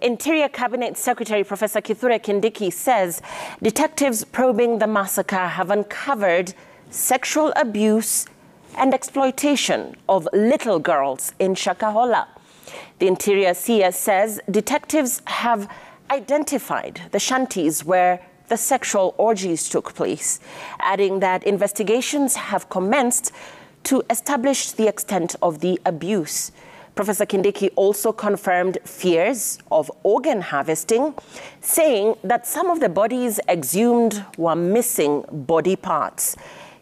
Interior Cabinet Secretary Professor Kithure Kindiki says detectives probing the massacre have uncovered sexual abuse and exploitation of little girls in Shakahola. The Interior CS says detectives have identified the shanties where the sexual orgies took place, adding that investigations have commenced to establish the extent of the abuse. Professor Kindiki also confirmed fears of organ harvesting, saying that some of the bodies exhumed were missing body parts.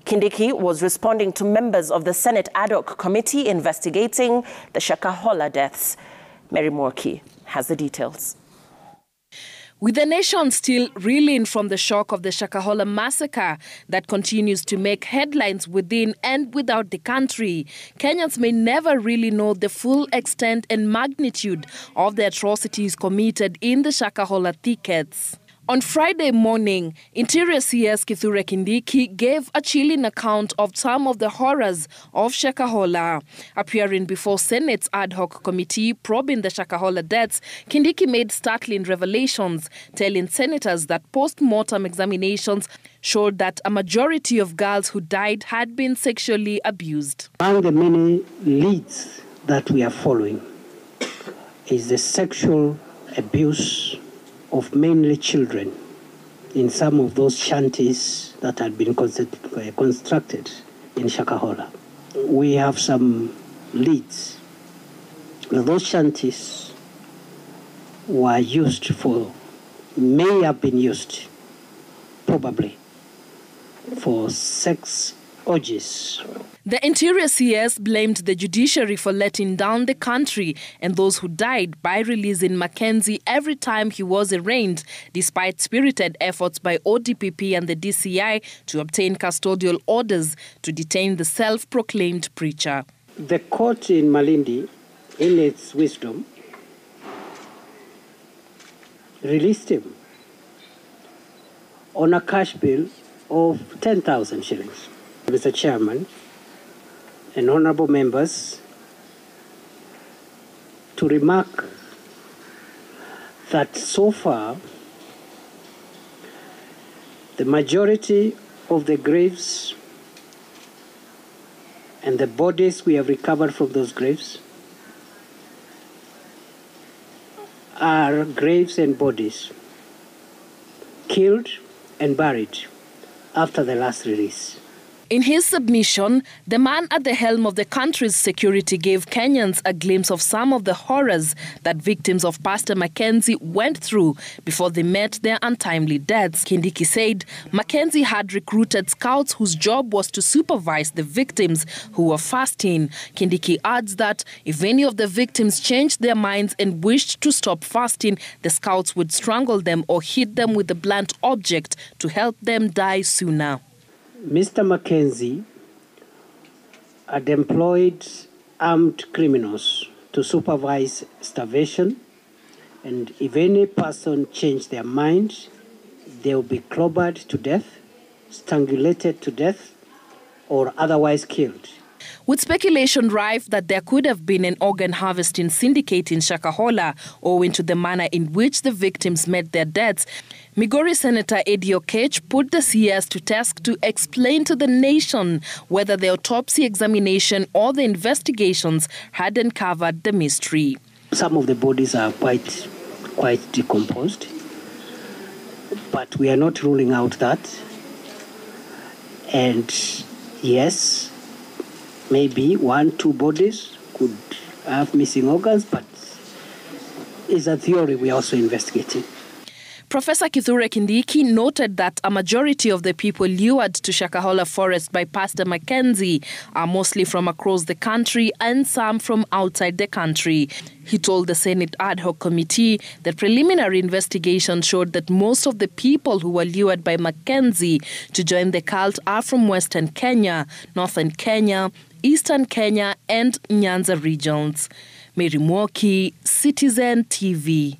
Kindiki was responding to members of the Senate ad hoc committee investigating the Shakahola deaths. Mary Morki has the details. With the nation still reeling from the shock of the Shakahola massacre that continues to make headlines within and without the country, Kenyans may never really know the full extent and magnitude of the atrocities committed in the Shakahola thickets. On Friday morning, Interior CS Kithure Kindiki gave a chilling account of some of the horrors of Shakahola. Appearing before Senate's ad hoc committee probing the Shakahola deaths, Kindiki made startling revelations, telling senators that post-mortem examinations showed that a majority of girls who died had been sexually abused. Among the many leads that we are following is the sexual abuse of mainly children in some of those shanties that had been constructed in Shakahola. We have some leads. Those shanties may have been used, probably, for sex orgies. The Interior CS blamed the judiciary for letting down the country and those who died by releasing Mackenzie every time he was arraigned, despite spirited efforts by ODPP and the DCI to obtain custodial orders to detain the self-proclaimed preacher. The court in Malindi, in its wisdom, released him on a cash bill of 10,000 shillings. Mr. Chairman and honorable members, to remark that so far the majority of the graves and the bodies we have recovered from those graves are graves and bodies killed and buried after the last release. In his submission, the man at the helm of the country's security gave Kenyans a glimpse of some of the horrors that victims of Pastor Mackenzie went through before they met their untimely deaths. Kindiki said Mackenzie had recruited scouts whose job was to supervise the victims who were fasting. Kindiki adds that if any of the victims changed their minds and wished to stop fasting, the scouts would strangle them or hit them with a blunt object to help them die sooner. Mr. Mackenzie had employed armed criminals to supervise starvation, and if any person changed their mind, they will be clobbered to death, strangulated to death, or otherwise killed. With speculation rife that there could have been an organ harvesting syndicate in Shakahola owing to the manner in which the victims met their deaths, Migori Senator Eddie Okech put the CS to task to explain to the nation whether the autopsy examination or the investigations had uncovered the mystery. Some of the bodies are quite decomposed, but we are not ruling out that. And yes, maybe 1-2 bodies could have missing organs, but it's a theory we're also investigating. Professor Kithure Kindiki noted that a majority of the people lured to Shakahola Forest by Pastor Mackenzie are mostly from across the country and some from outside the country. He told the Senate ad hoc committee that preliminary investigation showed that most of the people who were lured by Mackenzie to join the cult are from Western Kenya, Northern Kenya, Eastern Kenya and Nyanza regions. Mary Morki, Citizen TV.